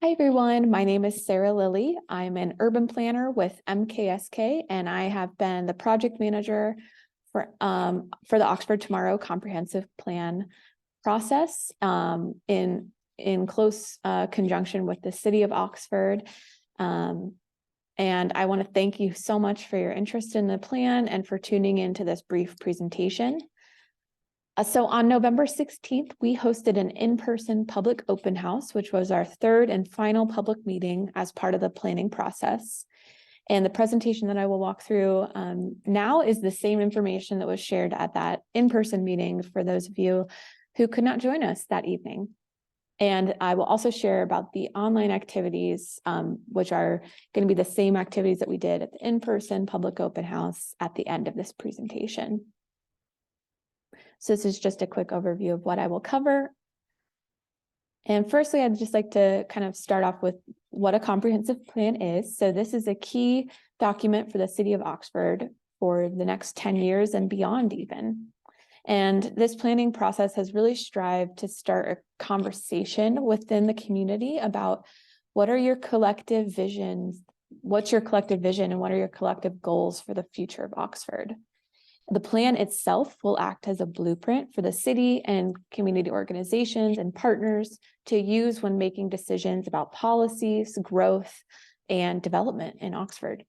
Hi everyone, my name is Sarah Lilly. I'm an urban planner with MKSK, and I have been the project manager for the Oxford Tomorrow Comprehensive Plan process in close conjunction with the City of Oxford. And I want to thank you so much for your interest in the plan and for tuning into this brief presentation. So on November 16th, we hosted an in-person public open house, which was our third and final public meeting as part of the planning process. And the presentation that I will walk through now is the same information that was shared at that in-person meeting for those of you who could not join us that evening. And I will also share about the online activities, which are going to be the same activities that we did at the in-person public open house at the end of this presentation. So this is just a quick overview of what I will cover. And firstly, I'd just like to kind of start off with what a comprehensive plan is. So this is a key document for the City of Oxford for the next 10 years and beyond even. And this planning process has really strived to start a conversation within the community about what are your collective visions, what's your collective vision, and what are your collective goals for the future of Oxford. The plan itself will act as a blueprint for the city and community organizations and partners to use when making decisions about policies, growth, and development in Oxford.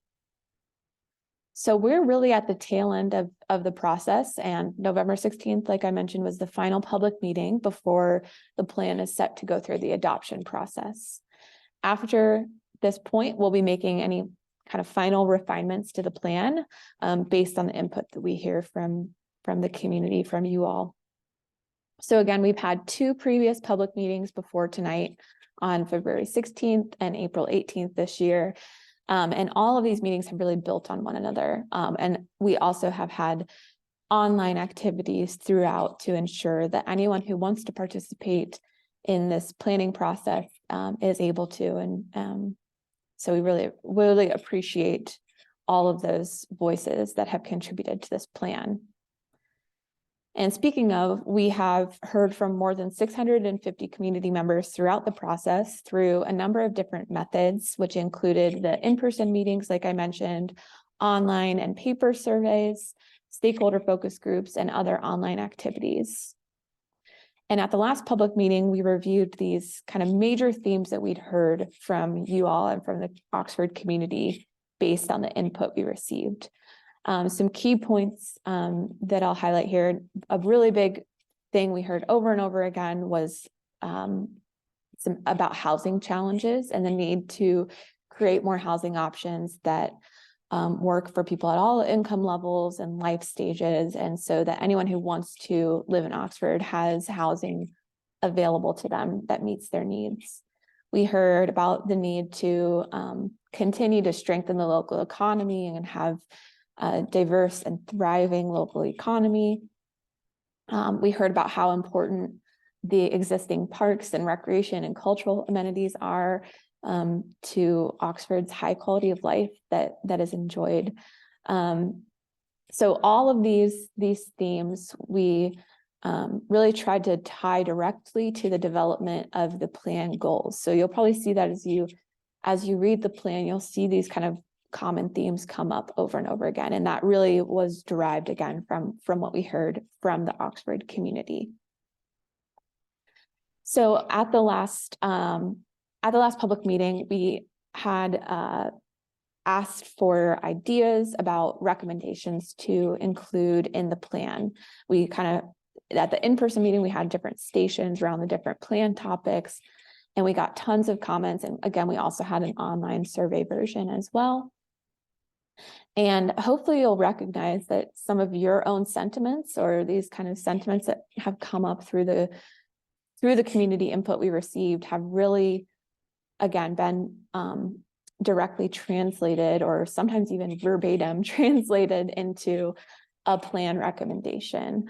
So we're really at the tail end of the process, and November 16th, like I mentioned, was the final public meeting before the plan is set to go through the adoption process. After this point, we'll be making any kind of final refinements to the plan based on the input that we hear from the community, from you all. So again, we've had two previous public meetings before tonight on February 16th and April 18th this year. And all of these meetings have really built on one another. And we also have had online activities throughout to ensure that anyone who wants to participate in this planning process is able to. And so we really appreciate all of those voices that have contributed to this plan. And speaking of, we have heard from more than 650 community members throughout the process through a number of different methods, which included the in-person meetings, like I mentioned, online and paper surveys, stakeholder focus groups, and other online activities. And at the last public meeting, we reviewed these kind of major themes that we'd heard from you all and from the Oxford community based on the input we received. Some key points that I'll highlight here. A really big thing we heard over and over again was about housing challenges and the need to create more housing options that work for people at all income levels and life stages, and so that anyone who wants to live in Oxford has housing available to them that meets their needs. We heard about the need to continue to strengthen the local economy and have a diverse and thriving local economy. We heard about how important the existing parks and recreation and cultural amenities are to Oxford's high quality of life that is enjoyed. So all of these themes, we really tried to tie directly to the development of the plan goals. So you'll probably see that as you read the plan, you'll see these kind of common themes come up over and over again. And that really was derived again from what we heard from the Oxford community. So at the last public meeting, we had asked for ideas about recommendations to include in the plan. We at the in-person meeting, we had different stations around the different plan topics, and we got tons of comments. And again, we also had an online survey version as well. And hopefully you'll recognize that some of your own sentiments, or these kind of sentiments that have come up through the community input we received, have really, again, been directly translated, or sometimes even verbatim translated into a plan recommendation.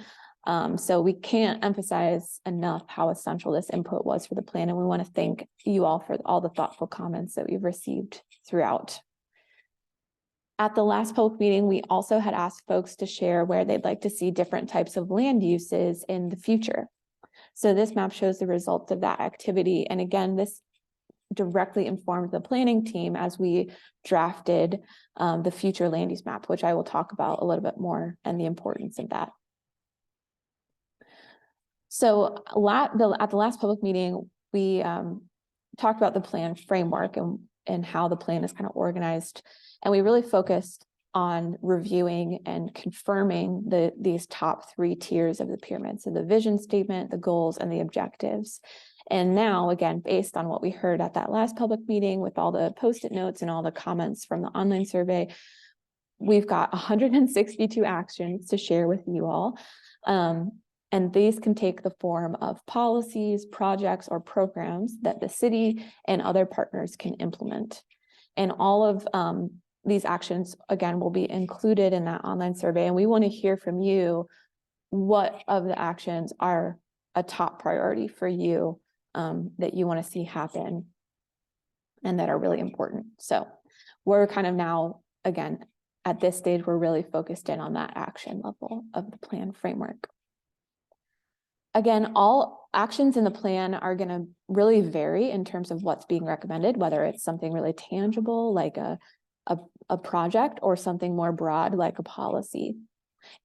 So we can't emphasize enough how essential this input was for the plan, and we want to thank you all for all the thoughtful comments that we've received throughout. At the last public meeting, we also had asked folks to share where they'd like to see different types of land uses in the future. So this map shows the results of that activity. And again, directly informed the planning team as we drafted the future land use map, which I will talk about a little bit more and the importance of that. So at the last public meeting, we talked about the plan framework and how the plan is kind of organized. And we really focused on reviewing and confirming these top 3 tiers of the pyramid. So the vision statement, the goals, and the objectives. And now, again, based on what we heard at that last public meeting with all the Post-it notes and all the comments from the online survey, we've got 162 actions to share with you all. And these can take the form of policies, projects, or programs that the city and other partners can implement. And all of these actions, again, will be included in that online survey. And we want to hear from you what of the actions are a top priority for you that you want to see happen and that are really important. So we're kind of now, again, at this stage, we're really focused in on that action level of the plan framework. Again, all actions in the plan are going to really vary in terms of what's being recommended, whether it's something really tangible like a project or something more broad like a policy.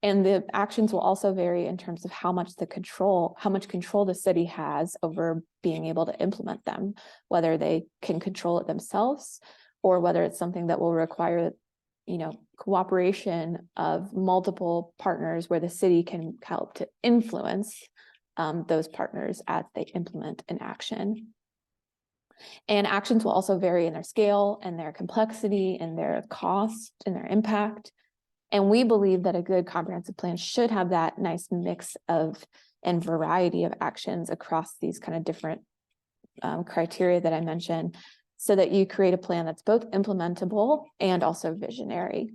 And the actions will also vary in terms of how much control the city has over being able to implement them, whether they can control it themselves or whether it's something that will require, cooperation of multiple partners where the city can help to influence those partners as they implement an action. And actions will also vary in their scale and their complexity and their cost and their impact. And we believe that a good comprehensive plan should have that nice mix of and variety of actions across these kind of different criteria that I mentioned, so that you create a plan that's both implementable and also visionary.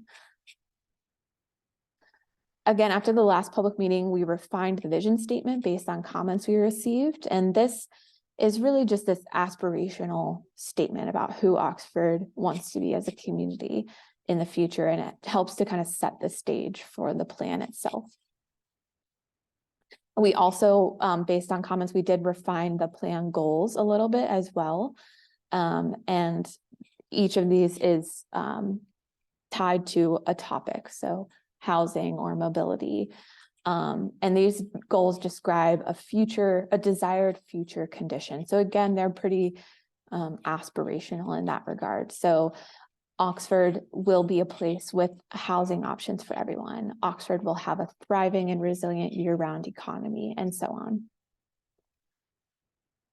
Again, after the last public meeting, we refined the vision statement based on comments we received. And this is really just this aspirational statement about who Oxford wants to be as a community in the future. And it helps to kind of set the stage for the plan itself. We also, based on comments, we did refine the plan goals a little bit as well. And each of these is tied to a topic. So housing or mobility. And these goals describe a desired future condition. So again, they're pretty aspirational in that regard. So Oxford will be a place with housing options for everyone. Oxford will have a thriving and resilient year-round economy, and so on.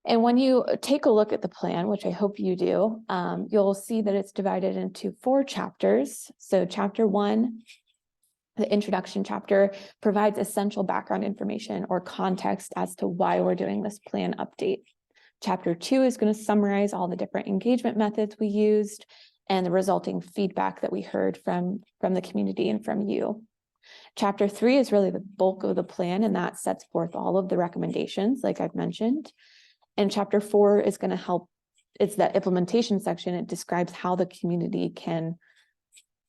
And when you take a look at the plan, which I hope you do, you'll see that it's divided into 4 chapters. So chapter 1, the introduction chapter, provides essential background information or context as to why we're doing this plan update. Chapter 2 is going to summarize all the different engagement methods we used and the resulting feedback that we heard from the community and from you. Chapter 3 is really the bulk of the plan, and that sets forth all of the recommendations, like I've mentioned. And chapter 4 is going to help, it's that implementation section. It describes how the community can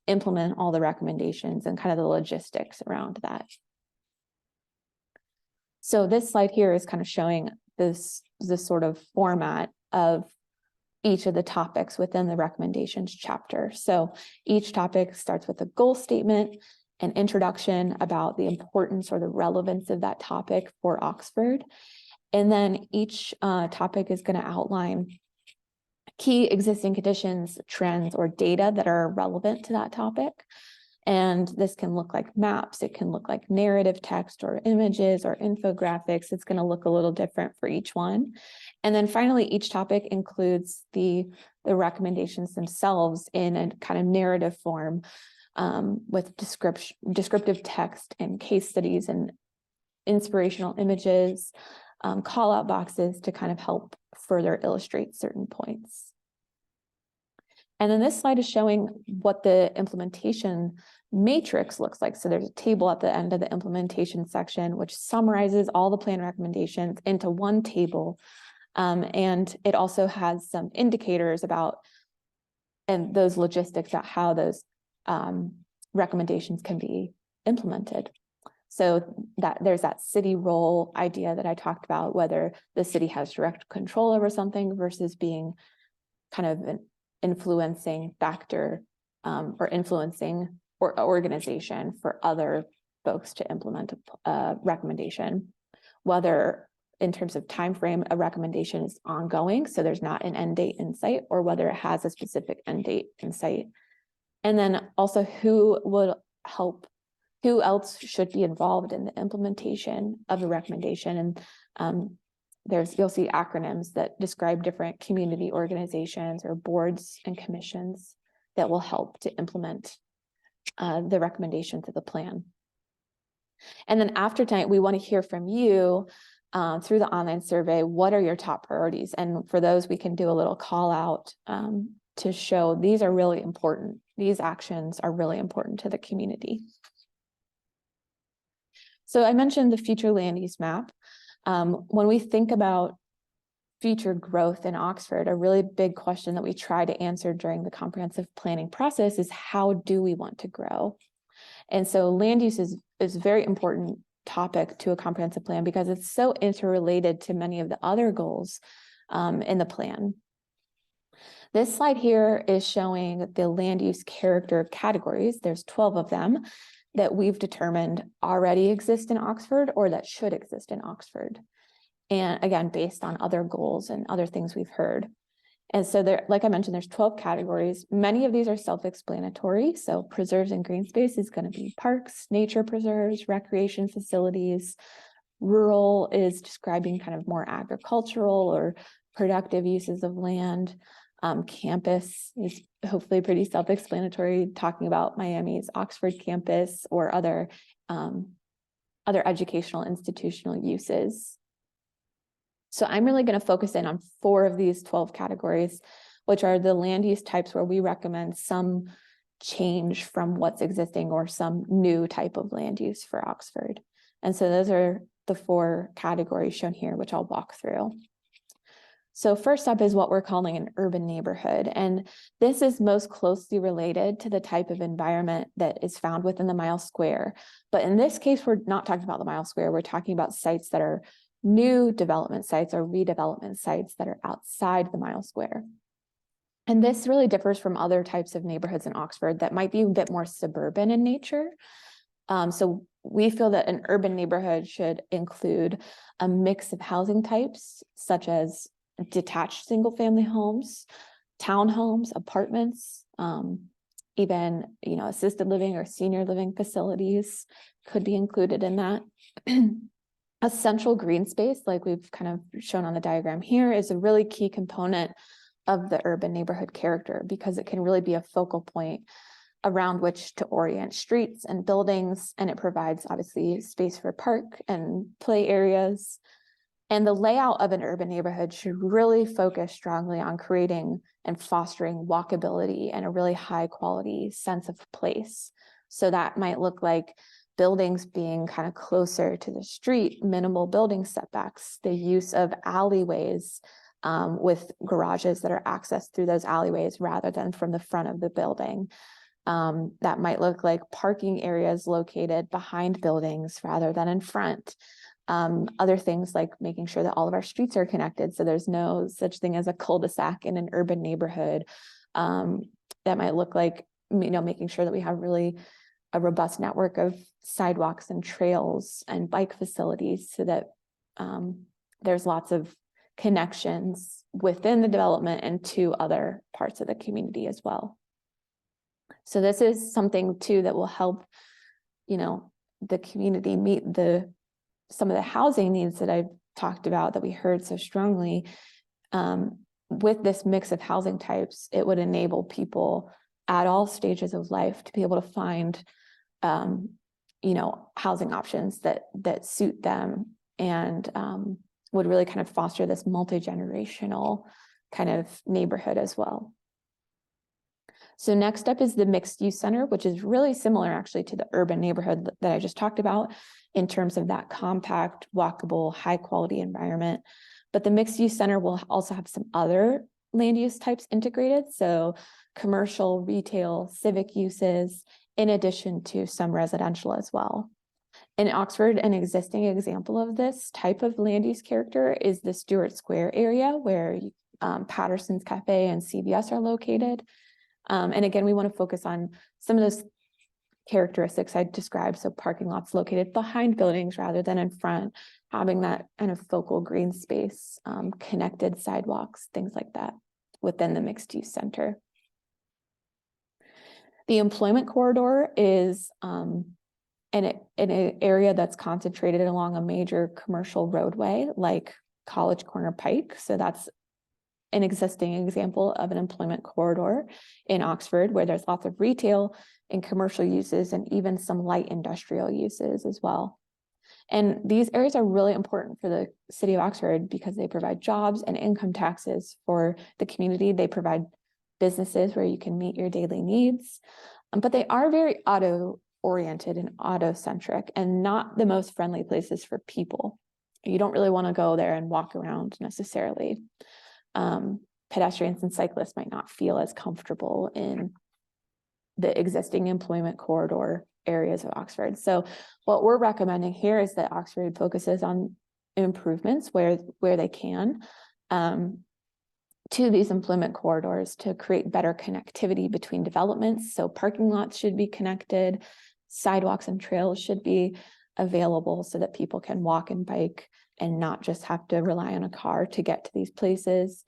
implement all the recommendations and kind of the logistics around that. So this slide here is kind of showing this sort of format of each of the topics within the recommendations chapter. So each topic starts with a goal statement, an introduction about the importance or the relevance of that topic for Oxford. And then each topic is going to outline key existing conditions, trends, or data that are relevant to that topic. And this can look like maps, it can look like narrative text or images or infographics. It's going to look a little different for each one. And then finally, each topic includes the recommendations themselves in a kind of narrative form with descriptive text and case studies and inspirational images, call out boxes to kind of help further illustrate certain points. And then this slide is showing what the implementation matrix looks like. So there's a table at the end of the implementation section, which summarizes all the plan recommendations into one table. And it also has some indicators about and those logistics about how those recommendations can be implemented. So that there's that city role idea that I talked about, whether the city has direct control over something versus being kind of an influencing factor or influencing organization for other folks to implement a recommendation, whether in terms of time frame, a recommendation is ongoing, so there's not an end date in sight, or whether it has a specific end date in sight. And then also who would help, who else should be involved in the implementation of a recommendation. And you'll see acronyms that describe different community organizations or boards and commissions that will help to implement the recommendations of the plan. And then after tonight, we want to hear from you through the online survey. What are your top priorities? And for those, we can do a little call out to show these are really important. These actions are really important to the community. So I mentioned the future land use map. When we think about future growth in Oxford, a really big question that we try to answer during the comprehensive planning process is, how do we want to grow? And so land use is a very important topic to a comprehensive plan because it's so interrelated to many of the other goals in the plan. This slide here is showing the land use character categories. There's 12 of them that we've determined already exist in Oxford or that should exist in Oxford. And again, based on other goals and other things we've heard. And so there, like I mentioned, there's 12 categories. Many of these are self-explanatory. So preserves and green space is going to be parks, nature preserves, recreation facilities. Rural is describing kind of more agricultural or productive uses of land. Campus is hopefully pretty self-explanatory, talking about Miami's Oxford campus or other educational institutional uses. So I'm really going to focus in on 4 of these 12 categories, which are the land use types where we recommend some change from what's existing or some new type of land use for Oxford. And so those are the 4 categories shown here, which I'll walk through. So first up is what we're calling an urban neighborhood. And this is most closely related to the type of environment that is found within the mile square. But in this case, we're not talking about the mile square. We're talking about sites that are new development sites or redevelopment sites that are outside the mile square. And this really differs from other types of neighborhoods in Oxford that might be a bit more suburban in nature. So we feel that an urban neighborhood should include a mix of housing types, such as detached single-family homes, townhomes, apartments, even assisted living or senior living facilities could be included in that. A central green space, like we've kind of shown on the diagram here, is a really key component of the urban neighborhood character because it can really be a focal point around which to orient streets and buildings, and it provides obviously space for park and play areas. And the layout of an urban neighborhood should really focus strongly on creating and fostering walkability and a really high quality sense of place. So that might look like buildings being kind of closer to the street, minimal building setbacks, the use of alleyways with garages that are accessed through those alleyways rather than from the front of the building. That might look like parking areas located behind buildings rather than in front. Other things like making sure that all of our streets are connected, so there's no such thing as a cul-de-sac in an urban neighborhood. That might look like making sure that we have really a robust network of sidewalks and trails and bike facilities so that there's lots of connections within the development and to other parts of the community as well. So this is something too that will help, the community meet some of the housing needs that I've talked about that we heard so strongly. With this mix of housing types, it would enable people at all stages of life to be able to find, housing options that suit them and would really kind of foster this multi-generational kind of neighborhood as well. So next up is the mixed use center, which is really similar actually to the urban neighborhood that I just talked about in terms of that compact, walkable, high quality environment. But the mixed use center will also have some other land use types integrated. So commercial, retail, civic uses, in addition to some residential as well. In Oxford, an existing example of this type of land use character is the Stewart Square area, where Patterson's Cafe and CVS are located. And again, we want to focus on some of those characteristics I described. So parking lots located behind buildings rather than in front, having that kind of focal green space, connected sidewalks, things like that within the mixed use center. The employment corridor is in an area that's concentrated along a major commercial roadway like College Corner Pike. So that's an existing example of an employment corridor in Oxford, where there's lots of retail and commercial uses and even some light industrial uses as well. And these areas are really important for the city of Oxford because they provide jobs and income taxes for the community. They provide businesses where you can meet your daily needs, but they are very auto-oriented and auto-centric and not the most friendly places for people. You don't really want to go there and walk around necessarily. Pedestrians and cyclists might not feel as comfortable in the existing employment corridor areas of Oxford. So what we're recommending here is that Oxford focuses on improvements where they can to these employment corridors to create better connectivity between developments. So parking lots should be connected, sidewalks and trails should be available so that people can walk and bike and not just have to rely on a car to get to these places.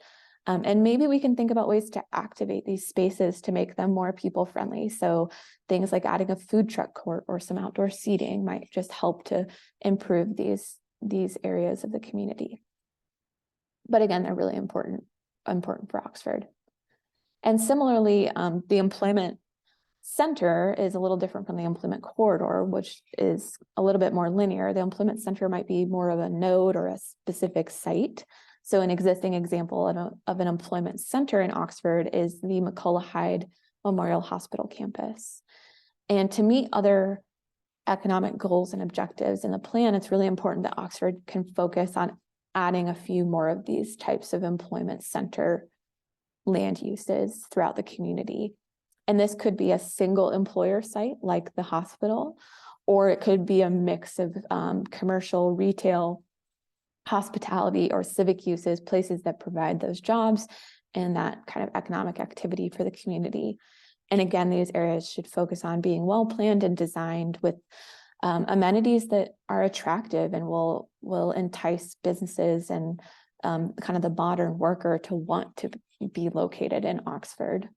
And maybe we can think about ways to activate these spaces to make them more people friendly. So things like adding a food truck court or some outdoor seating might just help to improve these areas of the community. But again, they're really important for Oxford. And similarly, the employment center is a little different from the employment corridor, which is a little bit more linear. The employment center might be more of a node or a specific site. So an existing example of an employment center in Oxford is the McCullough Hyde Memorial Hospital campus. And to meet other economic goals and objectives in the plan, it's really important that Oxford can focus on adding a few more of these types of employment center land uses throughout the community. And this could be a single employer site like the hospital, or it could be a mix of commercial, retail, hospitality, or civic uses, places that provide those jobs and that kind of economic activity for the community. And again, these areas should focus on being well planned and designed with amenities that are attractive and will entice businesses and kind of the modern worker to want to be located in Oxford.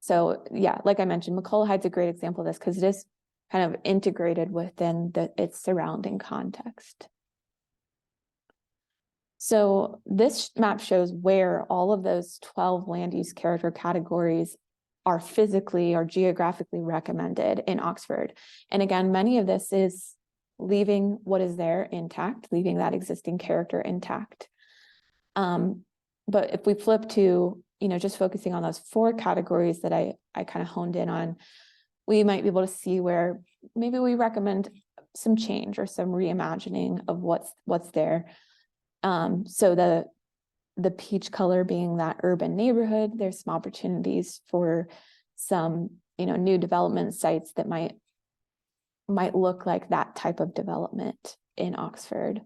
So yeah, like I mentioned, McCullough Hyde's a great example of this because it is kind of integrated within its surrounding context. So this map shows where all of those 12 land use character categories are physically or geographically recommended in Oxford. And again, many of this is leaving what is there intact, leaving that existing character intact. But if we flip to, just focusing on those 4 categories that I kind of honed in on, we might be able to see where maybe we recommend some change or some reimagining of what's there. So the peach color being that urban neighborhood, there's some opportunities for some, new development sites that might look like that type of development in Oxford.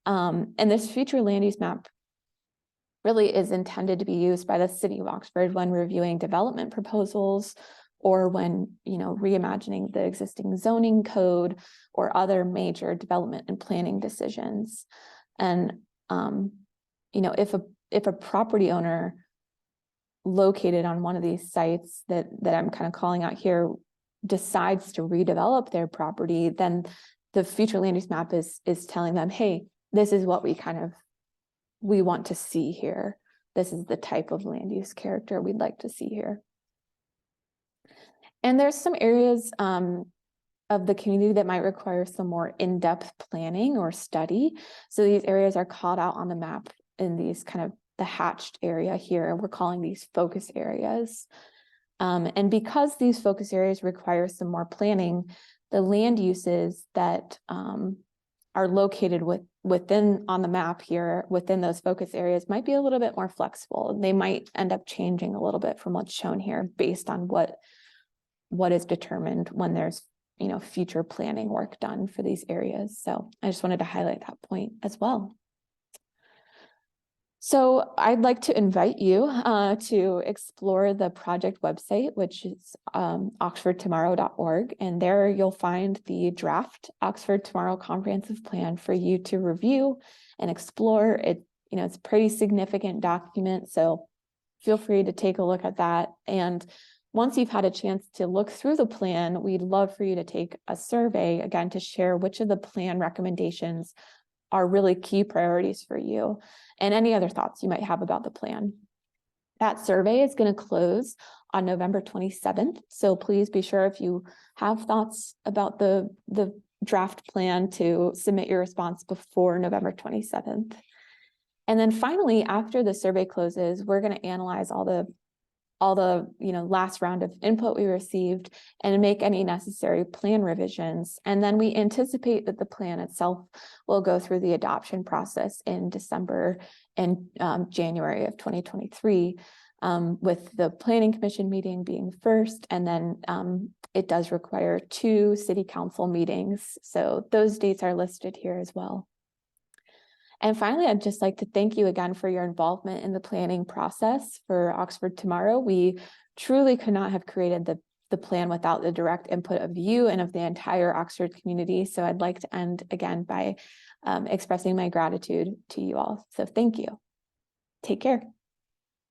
And this future land use map really is intended to be used by the city of Oxford when reviewing development proposals or when, reimagining the existing zoning code or other major development and planning decisions. And if a property owner located on one of these sites that I'm kind of calling out here decides to redevelop their property, then the future land use map is telling them, hey, this is what we want to see here. This is the type of land use character we'd like to see here. And there's some areas of the community that might require some more in-depth planning or study. So these areas are called out on the map in these kind of the hatched area here. We're calling these focus areas. And because these focus areas require some more planning, the land uses that are located within on the map here within those focus areas might be a little bit more flexible. They might end up changing a little bit from what's shown here based on what is determined when there's future planning work done for these areas. So I just wanted to highlight that point as well. So I'd like to invite you to explore the project website, which is oxfordtomorrow.org. And there you'll find the draft Oxford Tomorrow Comprehensive Plan for you to review and explore. It's a pretty significant document, so feel free to take a look at that. And once you've had a chance to look through the plan, we'd love for you to take a survey, again, to share which of the plan recommendations are really key priorities for you and any other thoughts you might have about the plan. That survey is going to close on November 27th. So please be sure, if you have thoughts about the draft plan, to submit your response before November 27th. And then finally, after the survey closes, we're going to analyze all the last round of input we received and make any necessary plan revisions. And then we anticipate that the plan itself will go through the adoption process in December and January of 2023, with the Planning Commission meeting being first, and then it does require 2 city council meetings. So those dates are listed here as well. And finally, I'd just like to thank you again for your involvement in the planning process for Oxford Tomorrow. We truly could not have created the plan without the direct input of you and of the entire Oxford community. So I'd like to end again by expressing my gratitude to you all. So thank you. Take care.